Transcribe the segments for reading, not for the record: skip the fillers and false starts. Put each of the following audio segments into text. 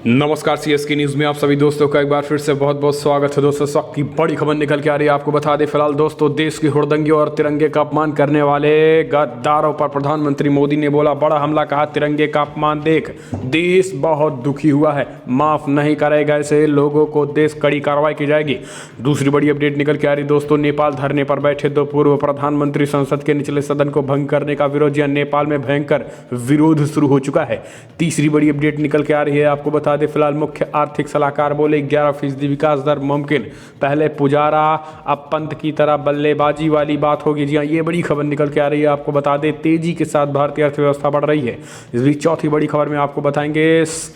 नमस्कार, CSK news में आप सभी दोस्तों का एक बार फिर से बहुत बहुत स्वागत है। दोस्तों, सब की बड़ी खबर निकल के आ रही है। आपको बता दें फिलहाल दोस्तों, देश की हुड़दंगियों और तिरंगे का अपमान करने वाले गद्दारों पर प्रधानमंत्री मोदी ने बोला बड़ा हमला। कहा तिरंगे का अपमान देख देश बहुत दुखी हुआ है, माफ नहीं करेगा ऐसे लोगों को, देश कड़ी कार्रवाई की जाएगी। दूसरी बड़ी अपडेट निकल के आ रही दोस्तों, नेपाल धरने पर बैठे दो पूर्व प्रधानमंत्री संसद के निचले सदन को भंग करने का विरोध। जी नेपाल में भयंकर विरोध शुरू हो चुका है। तीसरी बड़ी अपडेट निकल के आ रही है। आपको बता दें फिलहाल मुख्य आर्थिक सलाहकार बोले 11% विकास दर मुमकिन, पहले पुजारा अब पंत की तरह बल्लेबाजी वाली बात होगी। जी हाँ, ये बड़ी खबर निकल के आ रही है। आपको बता दें तेजी के साथ भारतीय अर्थव्यवस्था बढ़ रही है। इस बीच चौथी बड़ी खबर में आपको बताएंगे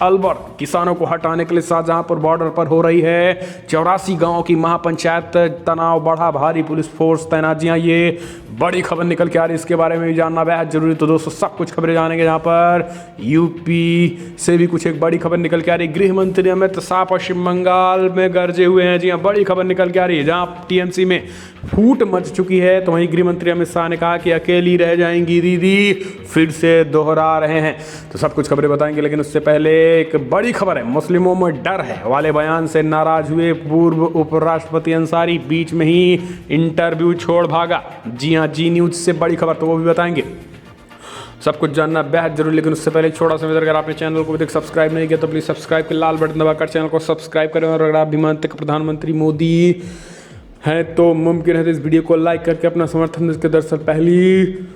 अलवर किसानों को हटाने के लिए शाहजहांपुर बॉर्डर पर हो रही है 84 गांवों की महापंचायत, तनाव बढ़ा, भारी पुलिस फोर्स तैनात। जी हाँ, ये बड़ी खबर निकल के आ रही है, इसके बारे में भी जानना बेहद जरूरी। तो दोस्तों सब कुछ खबरें जानेंगे। जहाँ पर यूपी से भी कुछ एक बड़ी खबर निकल के आ रही है। गृह मंत्री अमित शाह पश्चिम बंगाल में गरजे हुए हैं। जी हाँ, बड़ी खबर निकल के आ रही है। जहाँ टीएमसी में फूट मच चुकी है, तो वहीं गृह मंत्री अमित शाह ने कहा कि अकेली रह जाएंगी दीदी, फिर से दोहरा रहे हैं। तो सब कुछ खबरें बताएंगे, लेकिन उससे पहले एक बड़ी खबर है। मुस्लिमों में डर है वाले बयान से नाराज हुए पूर्व उपराष्ट्रपति अंसारी, बीच में ही इंटरव्यू छोड़ भागा। जी हाँ, जी न्यूज से बड़ी खबर, तो वो भी बताएंगे। सब कुछ जानना बेहद जरूरी, लेकिन उससे पहले एक छोटा सा अगर आपने चैनल को अभी तक सब्सक्राइब नहीं किया तो प्लीज़ सब्सक्राइब के लाल बटन दबाकर चैनल को सब्सक्राइब करें। और अगर आप भी मानते हैं कि प्रधानमंत्री मोदी हैं तो मुमकिन है तो इस वीडियो को लाइक करके अपना समर्थन दें। इसके दरअसल पहली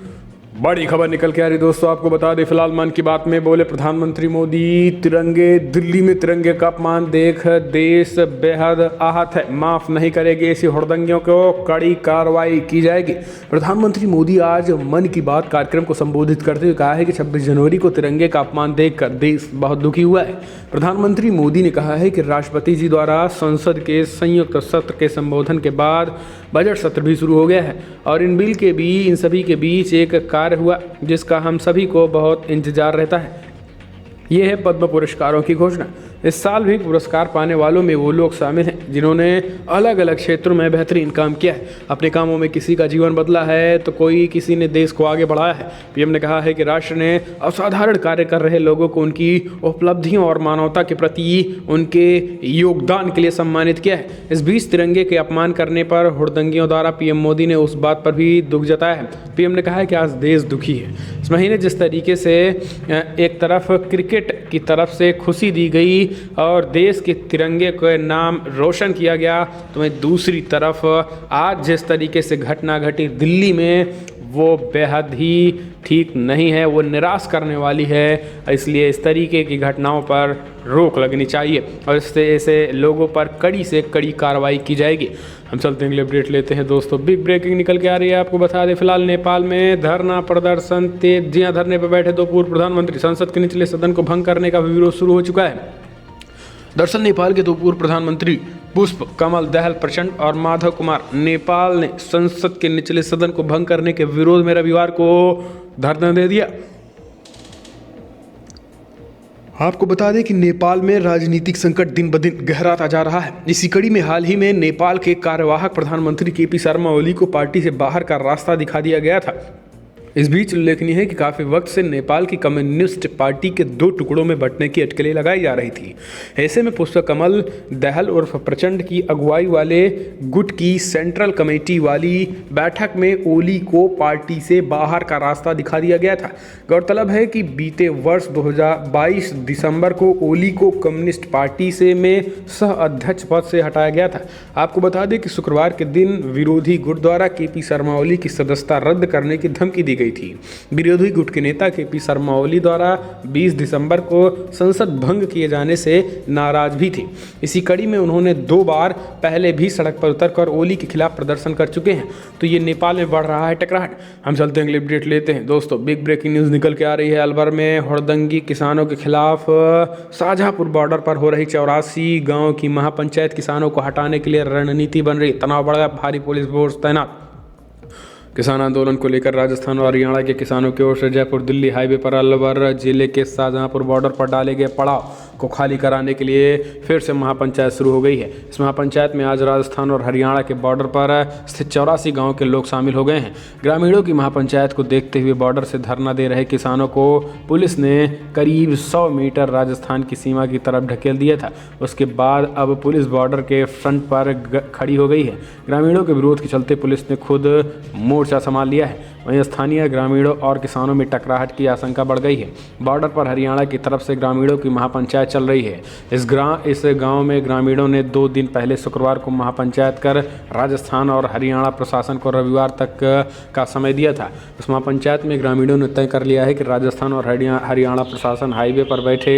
बड़ी खबर निकल के आ रही दोस्तों, आपको बता दें फिलहाल मन की बात में बोले प्रधानमंत्री मोदी तिरंगे, दिल्ली में तिरंगे का अपमान देख देश बेहद आहत है, माफ नहीं करेगी ऐसी हुड़दंगियों को, कड़ी कार्रवाई की जाएगी। प्रधानमंत्री मोदी आज मन की बात कार्यक्रम को संबोधित करते हुए कहा है कि 26 जनवरी को तिरंगे का अपमान देखकर देश बहुत दुखी हुआ है। प्रधानमंत्री मोदी ने कहा है कि राष्ट्रपति जी द्वारा संसद के संयुक्त सत्र के संबोधन के बाद बजट सत्र भी शुरू हो गया है और इन सभी के बीच एक कार्य हुआ जिसका हम सभी को बहुत इंतजार रहता है। ये है पद्म पुरस्कारों की घोषणा। इस साल भी पुरस्कार पाने वालों में वो लोग शामिल हैं जिन्होंने अलग अलग क्षेत्रों में बेहतरीन काम किया है। अपने कामों में किसी का जीवन बदला है तो किसी ने देश को आगे बढ़ाया है। पीएम ने कहा है कि राष्ट्र ने असाधारण कार्य कर रहे लोगों को उनकी उपलब्धियों और मानवता के प्रति उनके योगदान के लिए सम्मानित किया है। इस बीच तिरंगे के अपमान करने पर हुड़दंगियों द्वारा पीएम मोदी ने उस बात पर भी दुख जताया है। पीएम ने कहा है कि आज देश दुखी है। इस महीने जिस तरीके से एक तरफ क्रिकेट की तरफ से खुशी दी गई और देश के तिरंगे के नाम रोशन किया गया, तो वहीं दूसरी तरफ आज जिस तरीके से घटना घटी दिल्ली में, वो बेहद ही ठीक नहीं है, वो निराश करने वाली है। इसलिए इस तरीके की घटनाओं पर रोक लगनी चाहिए और इससे ऐसे लोगों पर कड़ी से कड़ी कार्रवाई की जाएगी। हम चलते हैं, अगले अपडेट लेते हैं दोस्तों। बिग ब्रेकिंग निकल के आ रही है। आपको बता दें फिलहाल नेपाल में धरना प्रदर्शन तेज। जी हाँ, धरने पर बैठे दो पूर्व प्रधानमंत्री संसद के निचले सदन को भंग करने का विरोध शुरू हो चुका है। दरअसल नेपाल के दो पूर्व प्रधानमंत्री पुष्प कमल दहल प्रचंड और माधव कुमार नेपाल ने संसद के निचले सदन को भंग करने के विरोध में रविवार को धरना दे दिया। आपको बता दें कि नेपाल में राजनीतिक संकट दिन ब दिन गहराता जा रहा है। इसी कड़ी में हाल ही में नेपाल के कार्यवाहक प्रधानमंत्री केपी शर्मा ओली को पार्टी से बाहर का रास्ता दिखा दिया गया था। इस बीच उल्लेखनीय है कि काफ़ी वक्त से नेपाल की कम्युनिस्ट पार्टी के दो टुकड़ों में बंटने की अटकलें लगाई जा रही थी। ऐसे में पुष्प कमल दहल उर्फ प्रचंड की अगुवाई वाले गुट की सेंट्रल कमेटी वाली बैठक में ओली को पार्टी से बाहर का रास्ता दिखा दिया गया था। गौरतलब है कि बीते वर्ष 2022 दिसंबर को ओली को कम्युनिस्ट पार्टी से में सह अध्यक्ष पद से हटाया गया था। आपको बता दें कि शुक्रवार के दिन विरोधी गुट द्वारा केपी शर्मा ओली की सदस्यता रद्द करने की धमकी दी गई थी। विरोधी गुट के नेता केपी शर्मा ओली द्वारा 20 दिसंबर को संसद भंग किए जाने से नाराज भी थे। इसी कड़ी में उन्होंने 2 बार पहले भी सड़क पर उतरकर ओली के खिलाफ प्रदर्शन कर चुके हैं। तो ये नेपाल में बढ़ रहा है टकराहट। हम चलते हैं, अगले अपडेट लेते हैं दोस्तों। बिग ब्रेकिंग न्यूज निकल के आ रही है। अलवर में हुड़दंगी किसानों के खिलाफ शाहजहांपुर बॉर्डर पर हो रही 84 गाँव की महापंचायत किसानों को हटाने के लिए रणनीति बन रही। तनाव बढ़ गया, भारी पुलिस फोर्स तैनात। किसान आंदोलन को लेकर राजस्थान और हरियाणा के किसानों की ओर से जयपुर दिल्ली हाईवे पर अलवर जिले के शाहजहांपुर बॉर्डर पर डाले गए पड़ाव को खाली कराने के लिए फिर से महापंचायत शुरू हो गई है। इस महापंचायत में आज राजस्थान और हरियाणा के बॉर्डर पर स्थित 84 गाँव के लोग शामिल हो गए हैं। ग्रामीणों की महापंचायत को देखते हुए बॉर्डर से धरना दे रहे किसानों को पुलिस ने करीब 100 मीटर राजस्थान की सीमा की तरफ ढकेल दिया था। उसके बाद अब पुलिस बॉर्डर के फ्रंट पर खड़ी हो गई है। ग्रामीणों के विरोध के चलते पुलिस ने खुद मोर्चा संभाल लिया है। वहीं स्थानीय ग्रामीणों और किसानों में टकराहट की आशंका बढ़ गई है। बॉर्डर पर हरियाणा की तरफ से ग्रामीणों की महापंचायत चल रही है। इस गांव में ग्रामीणों ने 2 दिन पहले शुक्रवार को महापंचायत कर राजस्थान और हरियाणा प्रशासन को रविवार तक का समय दिया था। इस महापंचायत में ग्रामीणों ने तय कर लिया है कि राजस्थान और हरियाणा प्रशासन हाईवे पर बैठे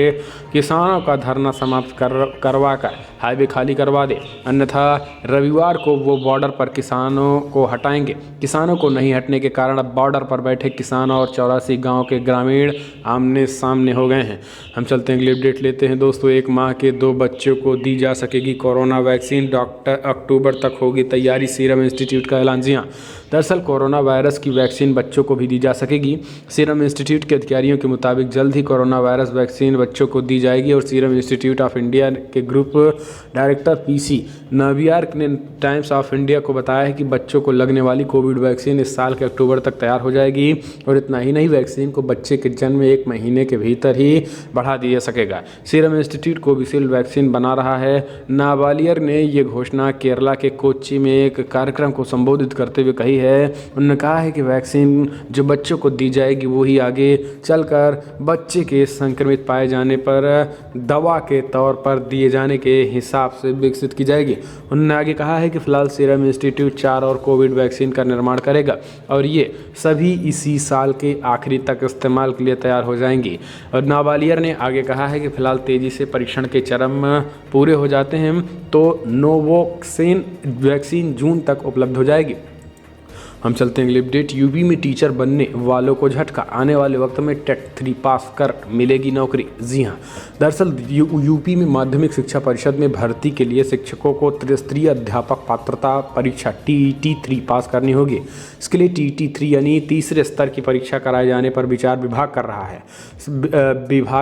किसानों का धरना समाप्त करवा कर हाईवे खाली करवा दे, अन्यथा रविवार को वो बॉर्डर पर किसानों को हटाएंगे। किसानों को नहीं हटने के कारण अब बॉर्डर पर बैठे किसान और 84 गांव के ग्रामीण आमने सामने हो गए हैं। हम चलते हैं, अगली अपडेट लेते हैं दोस्तों। 1 माह के 2 बच्चों को दी जा सकेगी कोरोना वैक्सीन, डॉक्टर अक्टूबर तक होगी तैयारी, सीरम इंस्टीट्यूट का ऐलान। जी हाँ, दरअसल कोरोना वायरस की वैक्सीन बच्चों को भी दी जा सकेगी। सीरम इंस्टीट्यूट के अधिकारियों के मुताबिक जल्द ही कोरोना वायरस वैक्सीन बच्चों को दी जाएगी और सीरम इंस्टीट्यूट ऑफ इंडिया के ग्रुप डायरेक्टर पीसी नबियार ने टाइम्स ऑफ इंडिया को बताया है कि बच्चों को लगने वाली कोविड वैक्सीन इस साल के अक्टूबर तक तैयार हो जाएगी। और इतना ही नहीं, वैक्सीन को बच्चे के जन्म 1 महीने के भीतर ही बढ़ा दिया सकेगा। सीरम इंस्टीट्यूट कोविशील्ड वैक्सीन बना रहा है। नाबालियर ने ये घोषणा केरला के कोच्चि में एक कार्यक्रम को संबोधित करते हुए कही है। उन्होंने कहा है कि वैक्सीन जो बच्चों को दी जाएगी वो ही आगे चलकर बच्चे के संक्रमित पाए जाने पर दवा के तौर पर दिए जाने के हिसाब से विकसित की जाएगी। उन्होंने आगे कहा है कि फिलहाल सीरम इंस्टीट्यूट 4 और कोविड वैक्सीन का निर्माण करेगा और ये सभी इसी साल के आखिरी तक इस्तेमाल के लिए तैयार हो जाएंगी। और नाबालियर ने आगे कहा है कि फिलहाल तेज़ी से परीक्षण के चरण पूरे हो जाते हैं तो नोवोक्सिन वैक्सीन जून तक उपलब्ध हो जाएगी। हम चलते हैं अगली अपडेट। यूपी में टीचर बनने वालों को झटका, आने वाले वक्त में टेट 3 पास कर मिलेगी नौकरी। जी हां, दरअसल यूपी में माध्यमिक शिक्षा परिषद में भर्ती के लिए शिक्षकों को त्रिस्तरीय अध्यापक पात्रता परीक्षा TET 3 पास करनी होगी। इसके लिए TET 3 यानी तीसरे स्तर की परीक्षा कराए जाने पर विभाग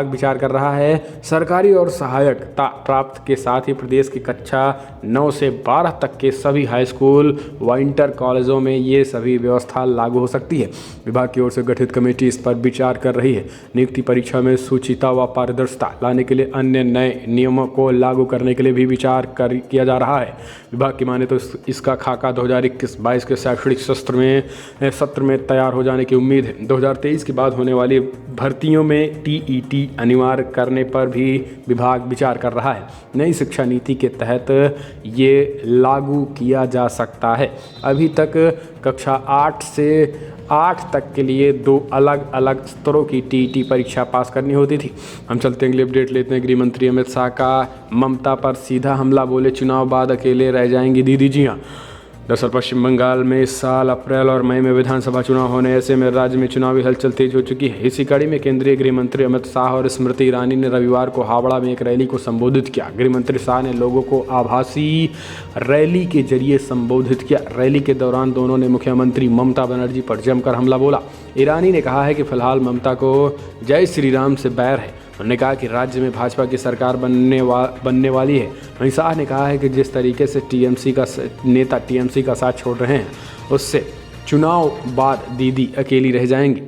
विचार कर रहा है। सरकारी और सहायकता प्राप्त के साथ ही प्रदेश की कक्षा 9 से 12 तक के सभी हाई स्कूल व इंटर कॉलेजों में ये सभी व्यवस्था लागू हो सकती है। विभाग की ओर से गठित कमेटी इस पर विचार कर रही है। नियुक्ति परीक्षा में शुचिता व पारदर्शिता लाने के लिए अन्य नए नियमों को लागू करने के लिए भी विचार किया जा रहा है। विभाग की माने तो इसका खाका 2021-22 के शैक्षणिक सत्र में तैयार हो जाने की उम्मीद है। 2023 के बाद होने वाली भर्तियों में TET अनिवार्य करने पर भी विभाग विचार कर रहा है। नई शिक्षा नीति के तहत ये लागू किया जा सकता है। अभी तक कक्षा 8 से 8 तक के लिए 2 अलग अलग स्तरों की TET परीक्षा पास करनी होती थी। हम चलते हैं, अगली अपडेट लेते हैं। गृह मंत्री अमित शाह का ममता पर सीधा हमला, बोले चुनाव बाद अकेले रह जाएंगी दीदी। जी हाँ, दरअसल पश्चिम बंगाल में इस साल अप्रैल और मई में विधानसभा चुनाव होने, ऐसे में राज्य में चुनावी हलचल तेज हो चुकी है। इसी कड़ी में केंद्रीय गृह मंत्री अमित शाह और स्मृति ईरानी ने रविवार को हावड़ा में एक रैली को संबोधित किया। गृह मंत्री शाह ने लोगों को आभासी रैली के जरिए संबोधित किया। रैली के दौरान दोनों ने मुख्यमंत्री ममता बनर्जी पर जमकर हमला बोला। ईरानी ने कहा है कि फिलहाल ममता को जय श्री राम से बैर है। उन्होंने कहा कि राज्य में भाजपा की सरकार बनने वाली है। वहीं शाह ने कहा है कि जिस तरीके से टीएमसी का साथ छोड़ रहे हैं उससे चुनाव बाद दीदी अकेली रह जाएंगी।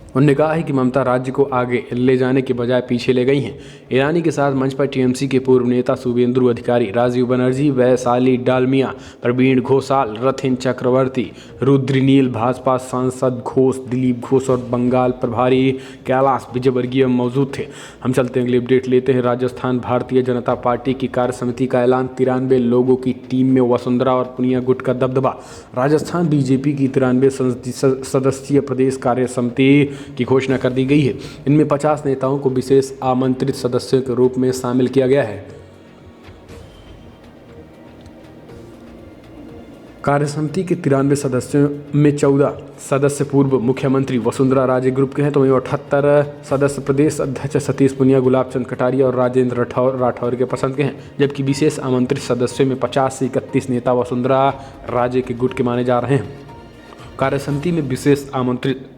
उन्होंने कहा है कि ममता राज्य को आगे ले जाने के बजाय पीछे ले गई हैं। ईरानी के साथ मंच पर टीएमसी के पूर्व नेता शुभेंदु अधिकारी, राजीव बनर्जी, वैशाली डालमिया, प्रवीण घोषाल, रथिन चक्रवर्ती, रुद्रनील, भाजपा सांसद घोष, दिलीप घोष और बंगाल प्रभारी कैलाश विजयवर्गीय मौजूद थे। हम चलते हैं, अगली अपडेट लेते हैं। राजस्थान भारतीय जनता पार्टी की कार्य समिति का ऐलान, 93 लोगों की टीम में वसुंधरा और पुनिया गुट का दबदबा। राजस्थान बीजेपी की 93 सदस्यीय प्रदेश कार्य समिति की घोषणा कर दी गई है। इनमें 50 नेताओं को विशेष आमंत्रित सदस्यों के रूप में शामिल किया गया है। कार्यसमिति के 93 सदस्यों में 14 सदस्य पूर्व मुख्यमंत्री वसुंधरा राजे ग्रुप के हैं, तो वहीं 78 सदस्य प्रदेश अध्यक्ष सतीश पुनिया, गुलाब चंद कटारिया और राजेंद्र राठौर के पसंद के हैं। जबकि विशेष आमंत्रित सदस्यों में 50 से 31 नेता वसुंधरा राजे के गुट के माने जा रहे हैं। कार्यसमिति में विशेष आमंत्रित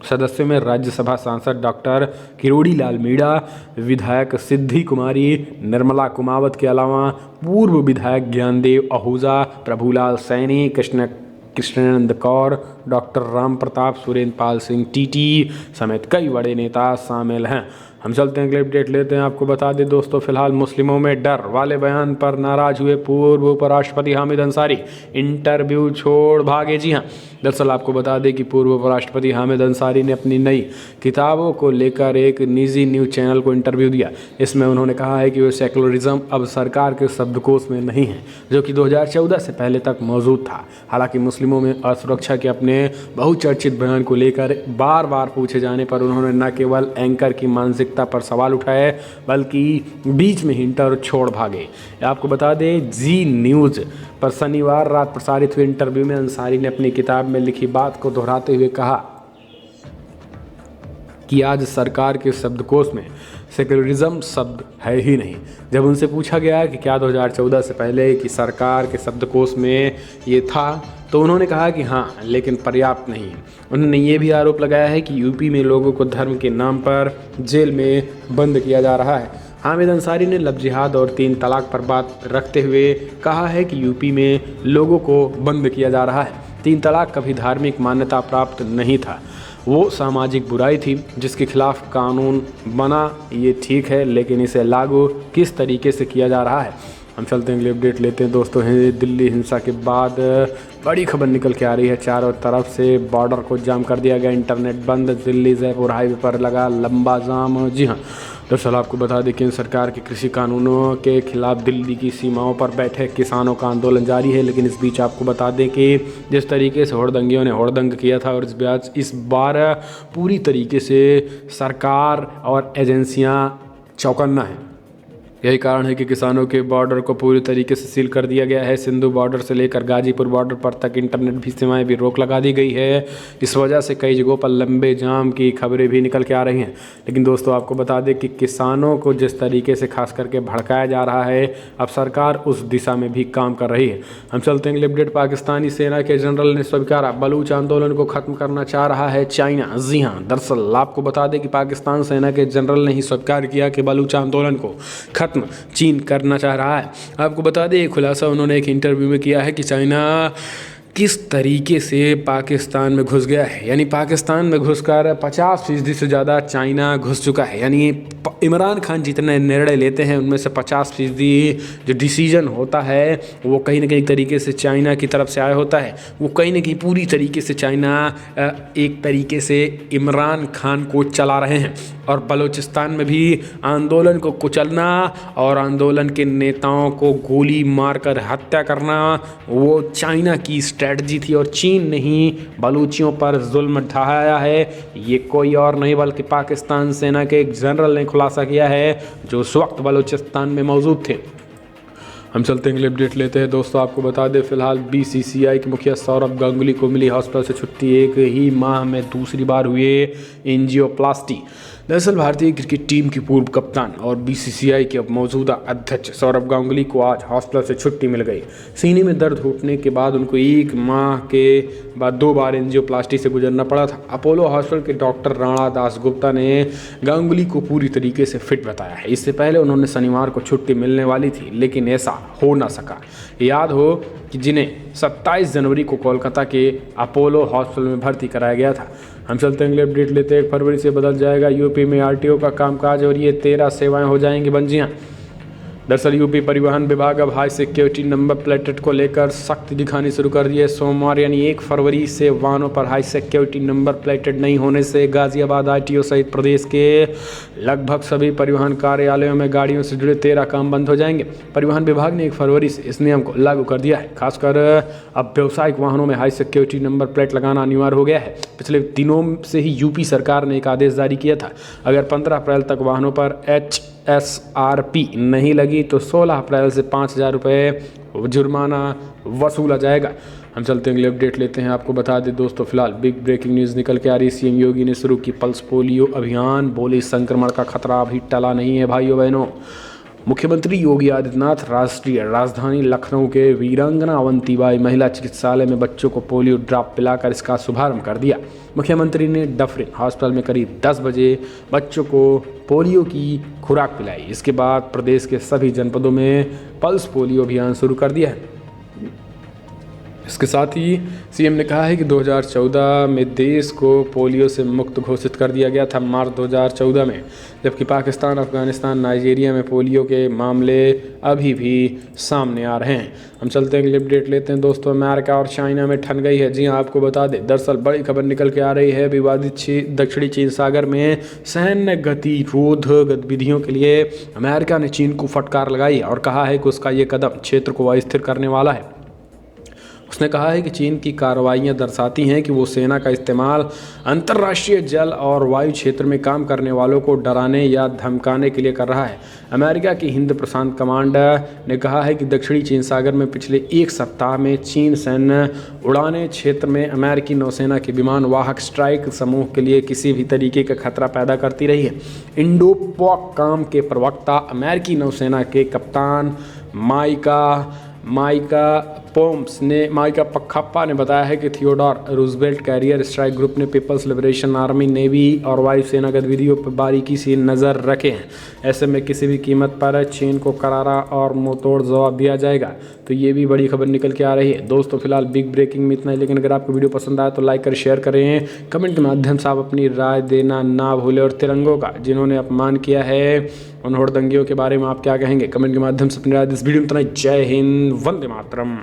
सदस्यों में राज्यसभा सांसद डॉक्टर किरोड़ी लाल मीणा, विधायक सिद्धि कुमारी, निर्मला कुमावत के अलावा पूर्व विधायक ज्ञानदेव आहूजा, प्रभुलाल सैनी, कृष्णानंद कौर, डॉक्टर राम प्रताप, सुरेंद्र पाल सिंह टीटी समेत कई बड़े नेता शामिल हैं। हम चलते हैं अगले अपडेट लेते हैं। आपको बता दें दोस्तों, फिलहाल मुस्लिमों में डर वाले बयान पर नाराज हुए पूर्व उपराष्ट्रपति हामिद अंसारी, इंटरव्यू छोड़ भागे। जी हाँ, दरअसल आपको बता दें कि पूर्व उपराष्ट्रपति हामिद अंसारी ने अपनी नई किताबों को लेकर एक निजी न्यूज़ चैनल को इंटरव्यू दिया। इसमें उन्होंने कहा है कि वो सेकुलरिज्म अब सरकार के शब्दकोश में नहीं है, जो कि 2014 से पहले तक मौजूद था। हालांकि मुस्लिमों में असुरक्षा के अपने बहुचर्चित बयान को लेकर बार बार पूछे जाने पर उन्होंने न केवल एंकर की मानसिकता पर सवाल उठाए, बल्कि बीच में इंटर छोड़ भागे। आपको बता दें, जी न्यूज़ पर शनिवार रात प्रसारित हुए इंटरव्यू में अंसारी ने अपनी किताब में लिखी बात को दोहराते हुए कहा कि आज सरकार के शब्दकोश में सेकुलरिज्म शब्द है ही नहीं। जब उनसे पूछा गया कि क्या 2014 से पहले की सरकार के शब्दकोश में ये था, तो उन्होंने कहा कि हाँ, लेकिन पर्याप्त नहीं है। उन्होंने ये भी आरोप लगाया है कि यूपी में लोगों को धर्म के नाम पर जेल में बंद किया जा रहा है। हामिद अंसारी ने लव जिहाद और 3 तलाक पर बात रखते हुए कहा है कि यूपी में लोगों को बंद किया जा रहा है। 3 तलाक कभी धार्मिक मान्यता प्राप्त नहीं था, वो सामाजिक बुराई थी जिसके खिलाफ कानून बना। ये ठीक है, लेकिन इसे लागू किस तरीके से किया जा रहा है। हम चलते हैं अगले अपडेट लेते हैं दोस्तों। दिल्ली हिंसा के बाद बड़ी खबर निकल के आ रही है। चारों तरफ से बॉर्डर को जाम कर दिया गया, इंटरनेट बंद, दिल्ली जयपुर हाईवे पर लगा लंबा जाम। जी हाँ, दरअसल आपको बता दें, केंद्र सरकार के कृषि कानूनों के खिलाफ दिल्ली की सीमाओं पर बैठे किसानों का आंदोलन जारी है। लेकिन इस बीच आपको बता दें कि जिस तरीके से हुड़दंगियों ने हुड़दंग किया था, और इस बार पूरी तरीके से सरकार और एजेंसियां चौकन्ना हैं। यही कारण है कि किसानों के बॉर्डर को पूरी तरीके से सील कर दिया गया है। सिंधु बॉर्डर से लेकर गाजीपुर बॉर्डर पर तक इंटरनेट भी सेवाएं भी रोक लगा दी गई है। इस वजह से कई जगहों पर लंबे जाम की खबरें भी निकल के आ रही हैं। लेकिन दोस्तों, आपको बता दें कि किसानों को जिस तरीके से खास करके भड़काया जा रहा है, अब सरकार उस दिशा में भी काम कर रही है। हम चलते हैं अपडेट। पाकिस्तानी सेना के जनरल ने स्वीकारा, बलूच आंदोलन को खत्म करना चाह रहा है चाइना। जी हाँ, दरअसल आपको बता दें कि पाकिस्तान सेना के जनरल ने ही स्वीकार किया कि बलूच आंदोलन को चीन करना चाह रहा है। आपको बता दें, ये खुलासा उन्होंने एक इंटरव्यू में किया है कि चाइना किस तरीके से पाकिस्तान में घुस गया है। यानी पाकिस्तान में घुसकर 50% से ज़्यादा चाइना घुस चुका है। यानी इमरान खान जितने निर्णय लेते हैं, उनमें से 50% जो डिसीजन होता है वो कहीं ना कहीं तरीके से चाइना की तरफ से आया होता है। वो कहीं ना कहीं पूरी तरीके से चाइना एक तरीके से इमरान खान को चला रहे हैं। और बलूचिस्तान में भी आंदोलन को कुचलना और आंदोलन के नेताओं को गोली मारकर हत्या करना, वो चाइना की स्ट्रेटजी थी। और चीन ने ही बलूचियों पर जुल्म ढाया है। ये कोई और नहीं बल्कि पाकिस्तान सेना के एक जनरल ने खुलासा किया है, जो उस वक्त बलूचिस्तान में मौजूद थे। हम चलते हैं अपडेट लेते हैं दोस्तों। आपको बता दें, फिलहाल बीसीसीआई के मुखिया सौरभ गांगुली को मिली हॉस्पिटल से छुट्टी। एक ही माह में दूसरी बार हुए एंजियोप्लास्टी। दरअसल भारतीय क्रिकेट टीम की पूर्व कप्तान और बीसीसीआई के अब मौजूदा अध्यक्ष सौरभ गांगुली को आज हॉस्पिटल से छुट्टी मिल गई। सीने में दर्द उठने के बाद उनको 1 माह के बाद 2 बार एंजियोप्लास्टी से गुजरना पड़ा था। अपोलो हॉस्पिटल के डॉक्टर राणा दास गुप्ता ने गांगुली को पूरी तरीके से फिट बताया है। इससे पहले उन्होंने शनिवार को छुट्टी मिलने वाली थी, लेकिन ऐसा हो ना सका। याद हो कि जिन्हें 27 जनवरी को कोलकाता के अपोलो हॉस्पिटल में भर्ती कराया गया था। हम चलते हैं अगले अपडेट लेते हैं। 1 फरवरी से बदल जाएगा यूपी में आरटीओ का कामकाज और ये 13 सेवाएं हो जाएंगी बंद। जी हाँ, दरअसल यूपी परिवहन विभाग अब हाई सिक्योरिटी नंबर प्लेटेड को लेकर सख्ती दिखानी शुरू कर दी है। सोमवार यानी 1 फरवरी से वाहनों पर हाई सिक्योरिटी नंबर प्लेटेड नहीं होने से गाजियाबाद आरटीओ सहित प्रदेश के लगभग सभी परिवहन कार्यालयों में गाड़ियों से जुड़े 13 काम बंद हो जाएंगे। परिवहन विभाग ने 1 फरवरी से इस नियम को लागू कर दिया है। खासकर अब व्यावसायिक वाहनों में हाई सिक्योरिटी नंबर प्लेट लगाना अनिवार्य हो गया है। पिछले दिनों से ही यूपी सरकार ने एक आदेश जारी किया था, अगर 15 अप्रैल तक वाहनों पर HSRP नहीं लगी तो 16 अप्रैल से 5,000 रुपये जुर्माना वसूला जाएगा। हम चलते हैं अगले अपडेट लेते हैं। आपको बता दें दोस्तों, फिलहाल बिग ब्रेकिंग न्यूज़ निकल के आ रही। सीएम योगी ने शुरू की पल्स पोलियो अभियान, बोले संक्रमण का खतरा अभी टला नहीं है भाइयों बहनों। मुख्यमंत्री योगी आदित्यनाथ राष्ट्रीय राजधानी लखनऊ के वीरांगना अवंतीबाई महिला चिकित्सालय में बच्चों को पोलियो ड्रॉप पिलाकर इसका शुभारंभ कर दिया। मुख्यमंत्री ने डफरिन हॉस्पिटल में करीब 10 बजे बच्चों को पोलियो की खुराक पिलाई। इसके बाद प्रदेश के सभी जनपदों में पल्स पोलियो अभियान शुरू कर दिया है। इसके साथ ही सीएम ने कहा है कि 2014 में देश को पोलियो से मुक्त घोषित कर दिया गया था, मार्च 2014 में, जबकि पाकिस्तान, अफगानिस्तान, नाइजीरिया में पोलियो के मामले अभी भी सामने आ रहे हैं। हम चलते हैं, अगली अपडेट लेते हैं दोस्तों। अमेरिका और चाइना में ठन गई है। जी हाँ, आपको बता दें, दरअसल बड़ी खबर निकल के आ रही है। विवादित दक्षिणी चीन सागर में सैन्य गतिरोध गतिविधियों के लिए अमेरिका ने चीन को फटकार लगाई है और कहा है कि उसका ये कदम क्षेत्र को अस्थिर करने वाला है। उसने कहा है कि चीन की कार्रवाइयां दर्शाती हैं कि वो सेना का इस्तेमाल अंतर्राष्ट्रीय जल और वायु क्षेत्र में काम करने वालों को डराने या धमकाने के लिए कर रहा है। अमेरिका की हिंद प्रशांत कमांड ने कहा है कि दक्षिणी चीन सागर में पिछले एक सप्ताह में चीन सैन्य उड़ाने क्षेत्र में अमेरिकी नौसेना के विमान वाहक स्ट्राइक समूह के लिए किसी भी तरीके का खतरा पैदा करती रही है। इंडोपॉकम के प्रवक्ता अमेरिकी नौसेना के कप्तान माइका पखप्पा ने बताया है कि Theodore Roosevelt carrier strike group ने पीपल्स लिबरेशन आर्मी, नेवी और वायुसेना गतिविधियों पर बारीकी से नज़र रखे हैं। ऐसे में किसी भी कीमत पर चीन को करारा और मुंहतोड़ जवाब दिया जाएगा। तो ये भी बड़ी खबर निकल के आ रही है दोस्तों। फिलहाल बिग ब्रेकिंग में इतना ही, लेकिन अगर आपको वीडियो पसंद आया तो लाइक कर शेयर करें, कमेंट के माध्यम से आप अपनी राय देना ना भूलें। और तिरंगों का जिन्होंने अपमान किया है, उन हुड़दंगियों के बारे में आप क्या कहेंगे, कमेंट के माध्यम से अपनी राय। इस वीडियो में इतना ही। जय हिंद, वंदे मातरम।